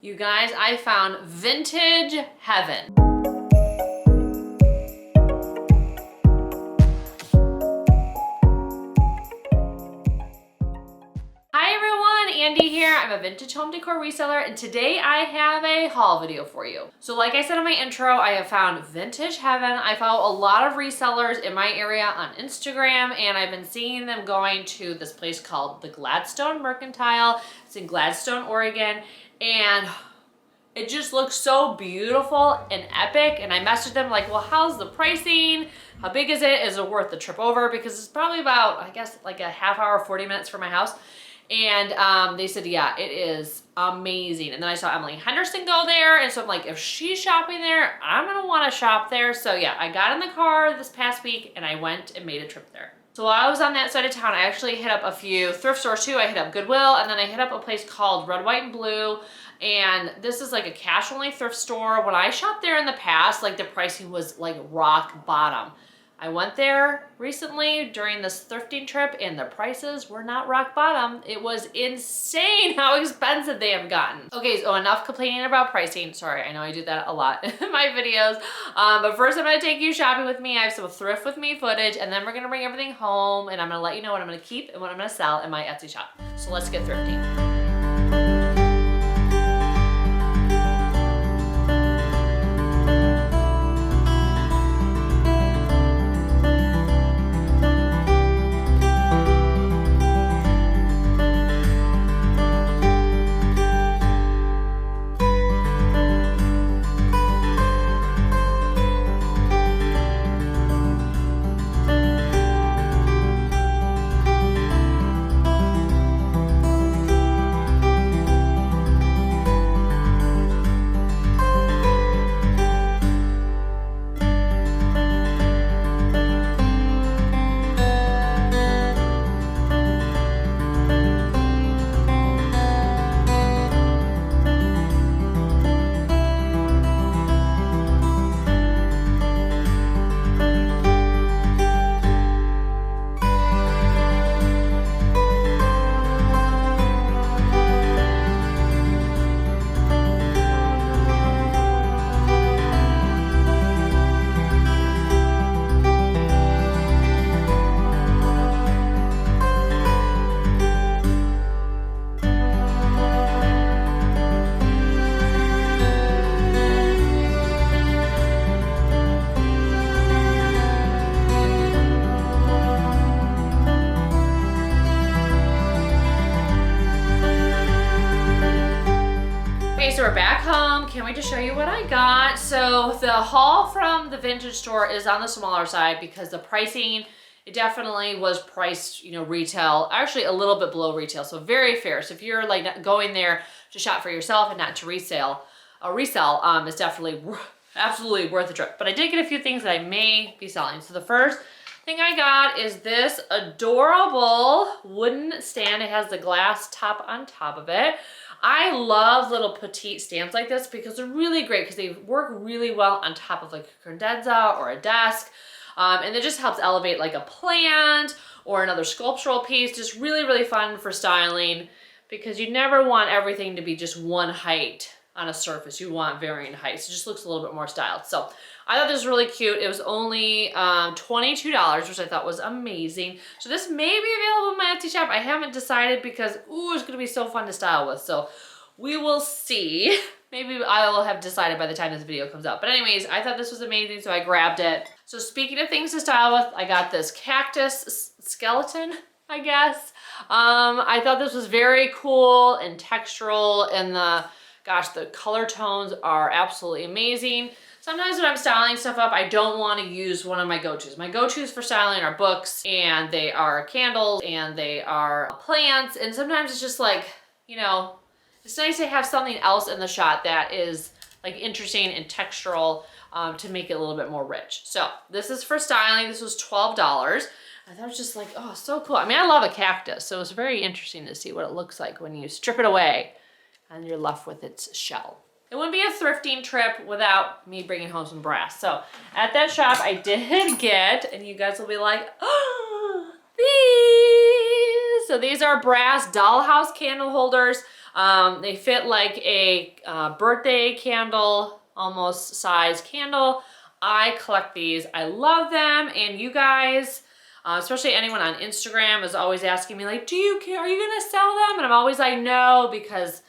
You guys, I found vintage heaven. Hi everyone, Andy here. I'm a vintage home decor reseller and today I have a haul video for you. So like I said in my intro, I have found vintage heaven. I follow a lot of resellers in my area on Instagram and I've been seeing them going to this place called the Gladstone Mercantile. It's in Gladstone, Oregon, and it just looks so beautiful and epic. And I messaged them like, well, how's the pricing? How big is it? Is it worth the trip over? Because it's probably about, I guess, like a half hour, 40 minutes from my house. And they said, yeah, it is amazing. And then I saw Emily Henderson go there. And so I'm like, if she's shopping there, I'm going to want to shop there. So yeah, I got in the car this past week and I went and made a trip there. So while I was on that side of town, I actually hit up a few thrift stores too. I hit up Goodwill and then I hit up a place called Red, White, and Blue. And this is like a cash only thrift store. When I shopped there in the past, like the pricing was like rock bottom. I went there recently during this thrifting trip and the prices were not rock bottom. It was insane how expensive they have gotten. Okay, so enough complaining about pricing. Sorry, I know I do that a lot in my videos. But first I'm gonna take you shopping with me. I have some thrift with me footage and then we're gonna bring everything home and I'm gonna let you know what I'm gonna keep and what I'm gonna sell in my Etsy shop. So let's get thrifting. So we're back home. Can't wait to show you what I got. So the haul from the vintage store is on the smaller side because the pricing, it definitely was priced, you know, retail, actually a little bit below retail. So very fair. So if you're like going there to shop for yourself and not to resell, is definitely absolutely worth the trip. But I did get a few things that I may be selling. So the first thing I got is this adorable wooden stand. It has the glass top on top of it. I love little petite stands like this because they're really great because they work really well on top of like a credenza or a desk. And it just helps elevate like a plant or another sculptural piece. Just really, really fun for styling because you never want everything to be just one height on a surface. You want varying heights. It just looks a little bit more styled. So I thought this was really cute. It was only $22, which I thought was amazing. So this may be available in my Etsy shop. I haven't decided because, ooh, it's gonna be so fun to style with. So we will see. Maybe I will have decided by the time this video comes out. But anyways, I thought this was amazing, so I grabbed it. So speaking of things to style with, I got this cactus skeleton, I guess. I thought this was very cool and textural and the color tones are absolutely amazing. Sometimes when I'm styling stuff up, I don't want to use one of my go-tos. My go-tos for styling are books, and they are candles, and they are plants, and sometimes it's just like, you know, it's nice to have something else in the shot that is like interesting and textural to make it a little bit more rich. So this is for styling. This was $12. I thought it was just like, oh, so cool. I mean, I love a cactus, so it's very interesting to see what it looks like when you strip it away and you're left with its shell. It wouldn't be a thrifting trip without me bringing home some brass. So at that shop, I did get, and you guys will be like, oh, these So these are brass dollhouse candle holders. They fit like a birthday candle, almost size candle. I collect these. I love them. And you guys, especially anyone on Instagram, is always asking me like, do you care? Are you going to sell them? And I'm always like, no, because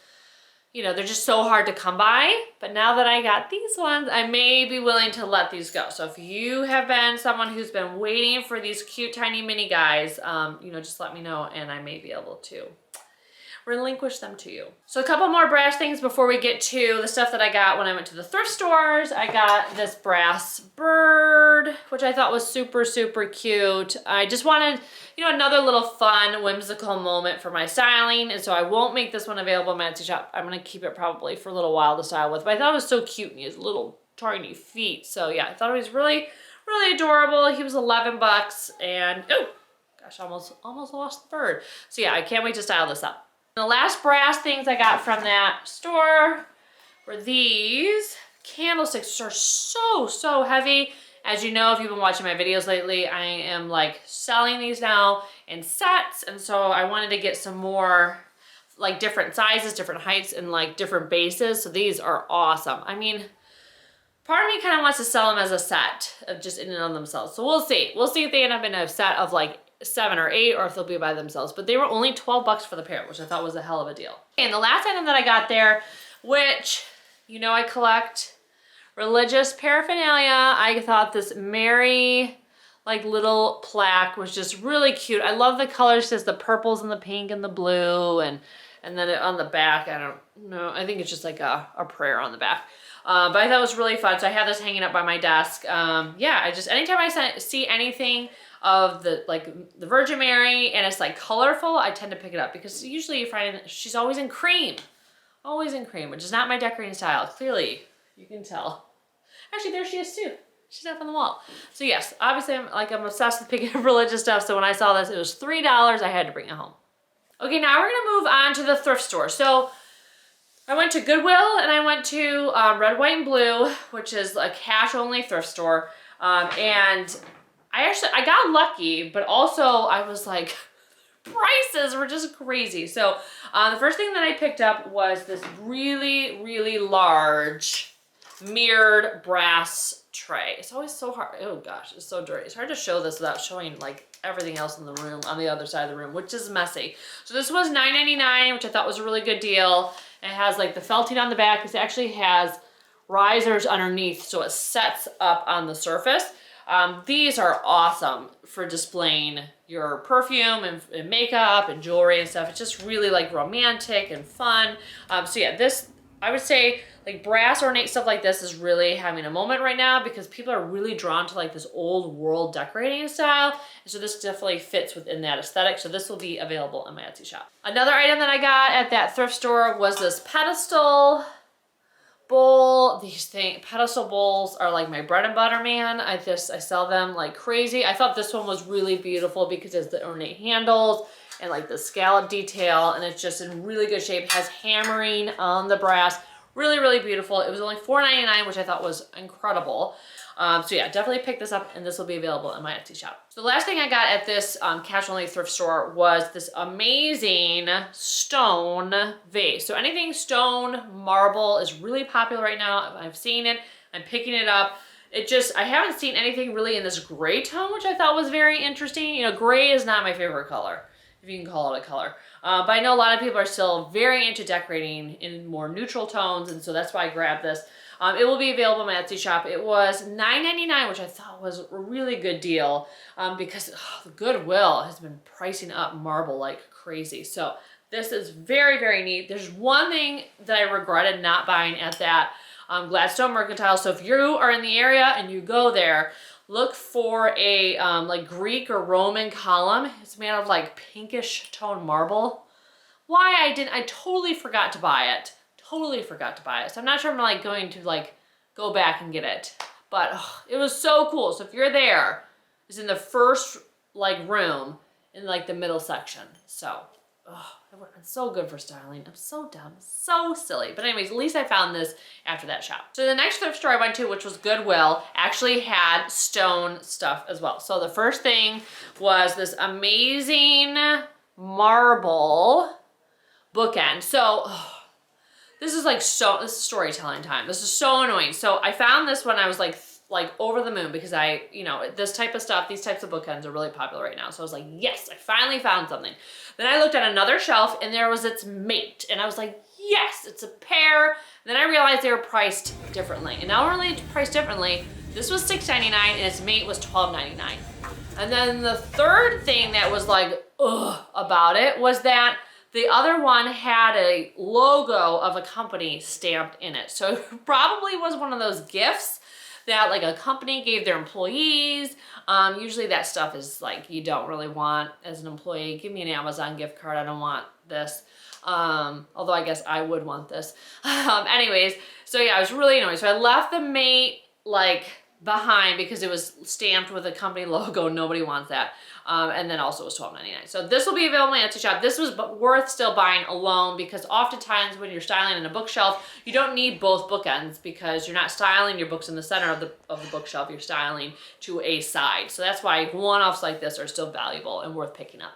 you know, they're just so hard to come by. But now that I got these ones, I may be willing to let these go. So if you have been someone who's been waiting for these cute tiny mini guys, you know, just let me know and I may be able to relinquish them to you. So a couple more brass things before we get to the stuff that I got when I went to the thrift stores. I got this brass bird, which I thought was super, super cute. I just wanted, you know, another little fun, whimsical moment for my styling. And so I won't make this one available in my Etsy shop. I'm gonna keep it probably for a little while to style with, but I thought it was so cute and he has little tiny feet. So yeah, I thought it was really, really adorable. He was 11 bucks and, oh gosh, almost lost the bird. So yeah, I can't wait to style this up. The last brass things I got from that store were these candlesticks, which are so heavy. As you know, if you've been watching my videos lately, I am like selling these now in sets. And so I wanted to get some more like different sizes, different heights, and like different bases. So these are awesome. I mean, part of me kind of wants to sell them as a set of just in and of themselves. So we'll see. We'll see if they end up in a set of like 7 or 8 or if they'll be by themselves, but they were only 12 bucks for the pair, which I thought was a hell of a deal. And the last item that I got there, which, you know, I collect religious paraphernalia. I thought this Mary like little plaque was just really cute. I love the colors, just the purples and the pink and the blue, and then on the back, I don't know, I think it's just like a prayer on the back. But I thought it was really fun. So I have this hanging up by my desk. Yeah, I just, anytime I see anything of the Virgin Mary and it's like colorful, I tend to pick it up because usually you find she's always in cream, which is not my decorating style. Clearly, you can tell. Actually, there she is too. She's up on the wall. So yes, obviously I'm obsessed with picking up religious stuff. So when I saw this, it was $3. I had to bring it home. Okay, now we're gonna move on to the thrift store. So I went to Goodwill and I went to Red, White, and Blue, which is a cash-only thrift store. And I got lucky, but also I was like, prices were just crazy. So the first thing that I picked up was this really, really large mirrored brass tray. It's always so hard. Oh gosh, it's so dirty. It's hard to show this without showing like everything else in the room on the other side of the room, which is messy. So this was $9.99, which I thought was a really good deal. It has like the felting on the back. This actually has risers underneath, so it sets up on the surface. These are awesome for displaying your perfume and makeup and jewelry and stuff. It's just really like romantic and fun. So yeah, this, I would say like brass ornate stuff like this is really having a moment right now because people are really drawn to like this old world decorating style. And so this definitely fits within that aesthetic. So this will be available in my Etsy shop. Another item that I got at that thrift store was this pedestal bowl. These pedestal bowls are like my bread and butter, man. I sell them like crazy. I thought this one was really beautiful because it's the ornate handles and like the scallop detail, and it's just in really good shape. It has hammering on the brass. Really, really beautiful. It was only $4.99, which I thought was incredible. So yeah, definitely pick this up and this will be available in my Etsy shop. So the last thing I got at this cash-only thrift store was this amazing stone vase. So anything stone, marble is really popular right now. I've seen it, I'm picking it up. I haven't seen anything really in this gray tone, which I thought was very interesting. You know, gray is not my favorite color, if you can call it a color. But I know a lot of people are still very into decorating in more neutral tones, and so that's why I grabbed this. It will be available in my Etsy shop. It was $9.99, which I thought was a really good deal because Goodwill has been pricing up marble like crazy. So this is very, very neat. There's one thing that I regretted not buying at that Gladstone Mercantile. So if you are in the area and you go there, look for a like Greek or Roman column. It's made of like pinkish tone marble. Why I totally forgot to buy it. Totally forgot to buy it. So I'm not sure I'm like going to like go back and get it. But it was so cool. So if you're there, it's in the first like room in like the middle section. So it would have been so good for styling. I'm so dumb, so silly. But anyways, at least I found this after that shop. So the next thrift store I went to, which was Goodwill, actually had stone stuff as well. So the first thing was this amazing marble bookend. So this is this is storytelling time. This is so annoying. So I found this when I was like over the moon because this type of stuff, these types of bookends are really popular right now. So I was like, yes, I finally found something. Then I looked at another shelf and there was its mate. And I was like, yes, it's a pair. Then I realized they were priced differently. And not only priced differently, this was $6.99 and its mate was $12.99. And then the third thing that was like, ugh, about it was that the other one had a logo of a company stamped in it. So it probably was one of those gifts that like a company gave their employees. Usually that stuff is like you don't really want as an employee. Give me an Amazon gift card. I don't want this. Although I guess I would want this. Anyways, so yeah, I was really annoyed. So I left the mate like behind because it was stamped with a company logo. Nobody wants that. And then also it was $12.99. So this will be available in my Etsy shop. This was worth still buying alone because oftentimes when you're styling in a bookshelf, you don't need both bookends because you're not styling your books in the center of the bookshelf. You're styling to a side. So that's why one-offs like this are still valuable and worth picking up.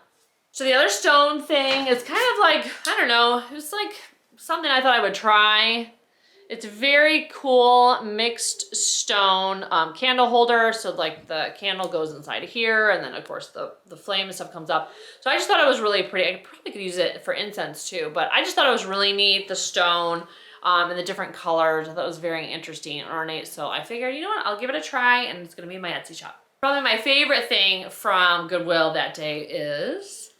So the other stone thing is kind of like, I don't know, it was like something I thought I would try. It's very cool mixed stone candle holder. So like the candle goes inside of here and then of course the flame and stuff comes up. So I just thought it was really pretty. I probably could use it for incense too, but I just thought it was really neat, the stone and the different colors. I thought it was very interesting and ornate. So I figured, you know what, I'll give it a try and it's gonna be in my Etsy shop. Probably my favorite thing from Goodwill that day is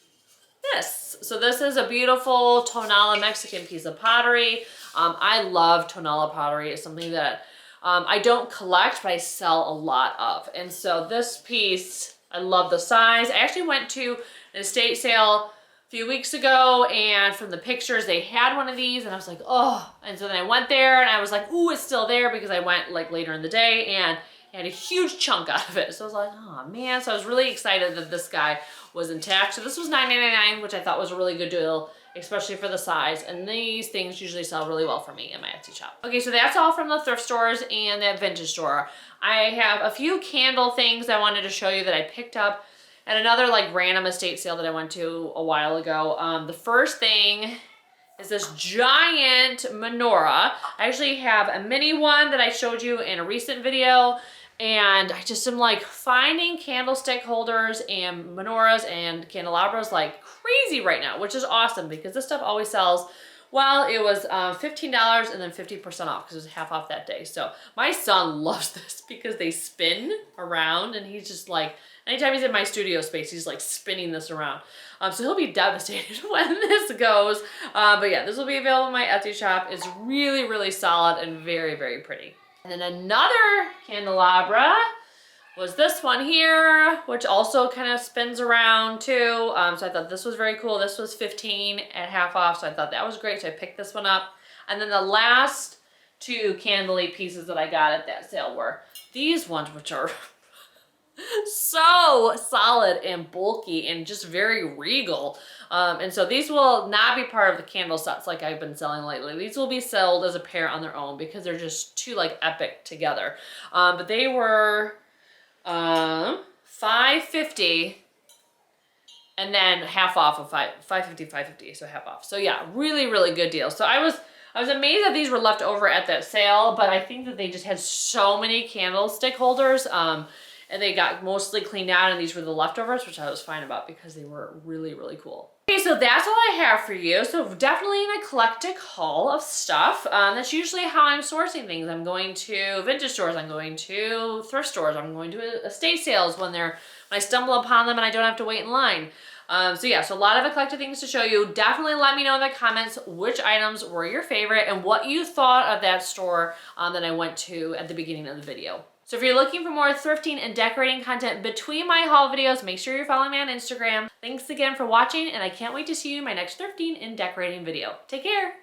this. So this is a beautiful tonala Mexican piece of pottery. I love tonala pottery. It's something that I don't collect, but I sell a lot of. And so this piece, I love the size. I actually went to an estate sale a few weeks ago and from the pictures they had one of these and I was like, oh. And so then I went there and I was like, ooh, it's still there because I went like later in the day and had a huge chunk out of it. So I was like, oh man. So I was really excited that this guy was intact. So this was $9.99, which I thought was a really good deal, especially for the size. And these things usually sell really well for me in my Etsy shop. Okay, so that's all from the thrift stores and that vintage store. I have a few candle things I wanted to show you that I picked up at another like random estate sale that I went to a while ago. The first thing is this giant menorah. I actually have a mini one that I showed you in a recent video. And I just am like finding candlestick holders and menorahs and candelabras like crazy right now, which is awesome because this stuff always sells. Well, it was $15 and then 50% off because it was half off that day. So my son loves this because they spin around and he's just like, anytime he's in my studio space, he's like spinning this around. So he'll be devastated when this goes. But yeah, this will be available in my Etsy shop. It's really, really solid and very, very pretty. And then another candelabra was this one here, which also kind of spins around too. So I thought this was very cool. This was 15 at half off, so I thought that was great. So I picked this one up. And then the last two candle pieces that I got at that sale were these ones, which are so solid and bulky and just very regal. And so these will not be part of the candle sets like I've been selling lately. These will be sold as a pair on their own because they're just too like epic together. But they were $5.50 and then half off of $5.50, so half off. So yeah, really, really good deal. So I was amazed that these were left over at that sale, but I think that they just had so many candlestick holders. And they got mostly cleaned out and these were the leftovers, which I was fine about because they were really, really cool. Okay, so that's all I have for you. So definitely an eclectic haul of stuff. That's usually how I'm sourcing things. I'm going to vintage stores, I'm going to thrift stores, I'm going to estate sales when I stumble upon them and I don't have to wait in line. So yeah, so a lot of eclectic things to show you. Definitely let me know in the comments which items were your favorite and what you thought of that store that I went to at the beginning of the video. So if you're looking for more thrifting and decorating content between my haul videos, make sure you're following me on Instagram. Thanks again for watching, and I can't wait to see you in my next thrifting and decorating video. Take care.